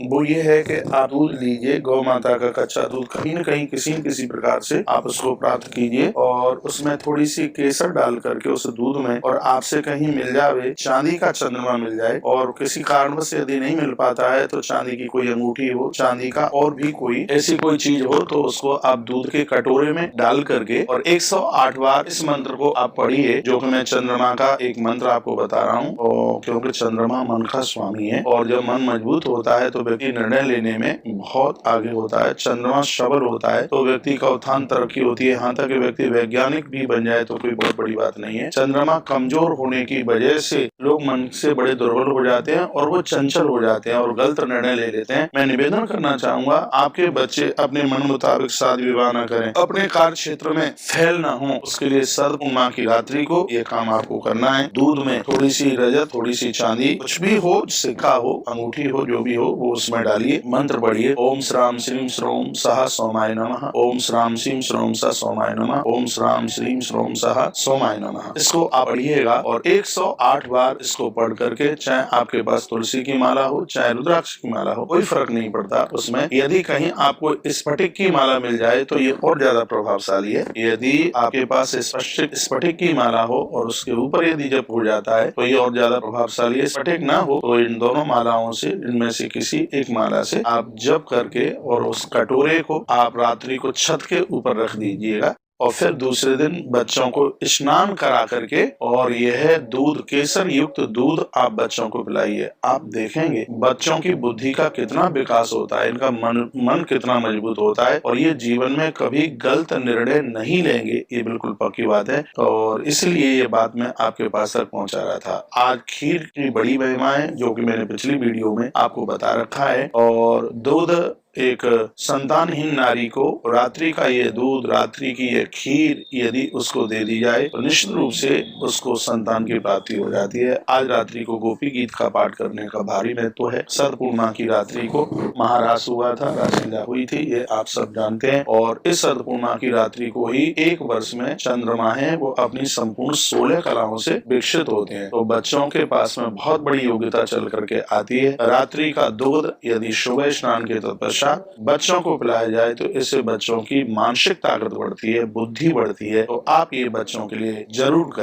वो ये है कि आप दूध लीजिए, गौ माता का कच्चा दूध कहीं न कहीं किसी न किसी प्रकार से आप उसको प्राप्त कीजिए और उसमें थोड़ी सी केसर डाल करके उस दूध में, और आपसे कहीं मिल जावे चांदी का चंद्रमा मिल जाए, और किसी कारणवश यदि नहीं मिल पाता है तो चांदी की कोई अंगूठी हो, चांदी का और भी कोई ऐसी कोई चीज हो, तो उसको आप दूध के कटोरे में डाल करके और 108 बार इस मंत्र को आप पढ़िए, जो कि मैं चंद्रमा का एक मंत्र आपको बता रहा हूँ। और क्योंकि चंद्रमा मन का स्वामी है और जब मन मजबूत होता है तो व्यक्ति निर्णय लेने में बहुत आगे होता है। चंद्रमा सबल होता है तो व्यक्ति का उत्थान तरक्की होती है, यहाँ तक कि व्यक्ति वैज्ञानिक भी बन जाए तो कोई बहुत बड़ी बात नहीं है। चंद्रमा कमजोर होने की वजह से लोग मन से बड़े दुर्बल हो जाते हैं और वो चंचल हो जाते हैं और गलत निर्णय ले लेते हैं। मैं निवेदन करना चाहूंगा, आपके बच्चे अपने मन मुताबिक शादी विवाह न करें, अपने कार्य क्षेत्र में फेल न हो, उसके लिए सर्द पूर्णिमा की रात्रि को ये काम आपको करना है। दूध में थोड़ी सी रजत, थोड़ी सी चांदी, कुछ भी हो, सिक्का हो, अंगूठी हो, जो भी हो वो उसमें डालिए, मंत्र पढ़िए, ओम श्राम श्रीम श्रोम सह सोमाय नमः, ओम श्राम श्रीम श्रोम सह सोमाय नमः, ओम श्राम श्रीम श्रोम सह सोमाय नमः। इसको आप पढ़िएगा और 108 बार इसको पढ़ करके, चाहे आपके पास तुलसी की माला हो, चाहे रुद्राक्ष की माला हो, कोई फर्क नहीं पड़ता उसमें। यदि कहीं आपको स्फटिक की माला मिल जाए तो ये और ज्यादा प्रभावशाली है। यदि आपके पास स्फटिक की माला हो और उसके ऊपर यदि जप हो जाता है तो ये और ज्यादा प्रभावशाली है। स्फटिक ना हो तो इन दोनों मालाओं से, इनमें से किसी एक माला से आप जप करके और उस कटोरे को आप रात्रि को छत के ऊपर रख दीजिएगा और फिर दूसरे दिन बच्चों को स्नान करा करके और यह दूध, केसर युक्त दूध आप बच्चों को पिलाइए। आप देखेंगे बच्चों की बुद्धि का कितना विकास होता है, इनका मन कितना मजबूत होता है और ये जीवन में कभी गलत निर्णय नहीं लेंगे, ये बिल्कुल पक्की बात है। और इसलिए ये बात मैं आपके पास तक पहुंचा रहा था। आज खीर की बड़ी महिमा है जो कि मैंने पिछली वीडियो में आपको बता रखा है। और दूध, एक संतानहीन नारी को रात्रि का ये दूध, रात्रि की ये खीर यदि उसको दे दी जाए तो निश्चित रूप से उसको संतान की प्राप्ति हो जाती है। आज रात्रि को गोपी गीत का पाठ करने का भारी महत्व है। शरद पूर्णिमा की रात्रि को महारास हुआ था, रासलीला हुई थी, ये आप सब जानते हैं। और इस शरद पूर्णिमा की रात्रि को ही एक वर्ष में चंद्रमा है वो अपनी संपूर्ण 16 कलाओं से विकसित होते हैं। तो बच्चों के पास में बहुत बड़ी योग्यता चल करके आती है। रात्रि का दूध यदि सुबह स्नान के तत्पश्चात बच्चों को पिलाया जाए तो इससे बच्चों की मानसिक ताकत बढ़ती है, बुद्धि बढ़ती है। तो आप ये बच्चों के लिए जरूर करें।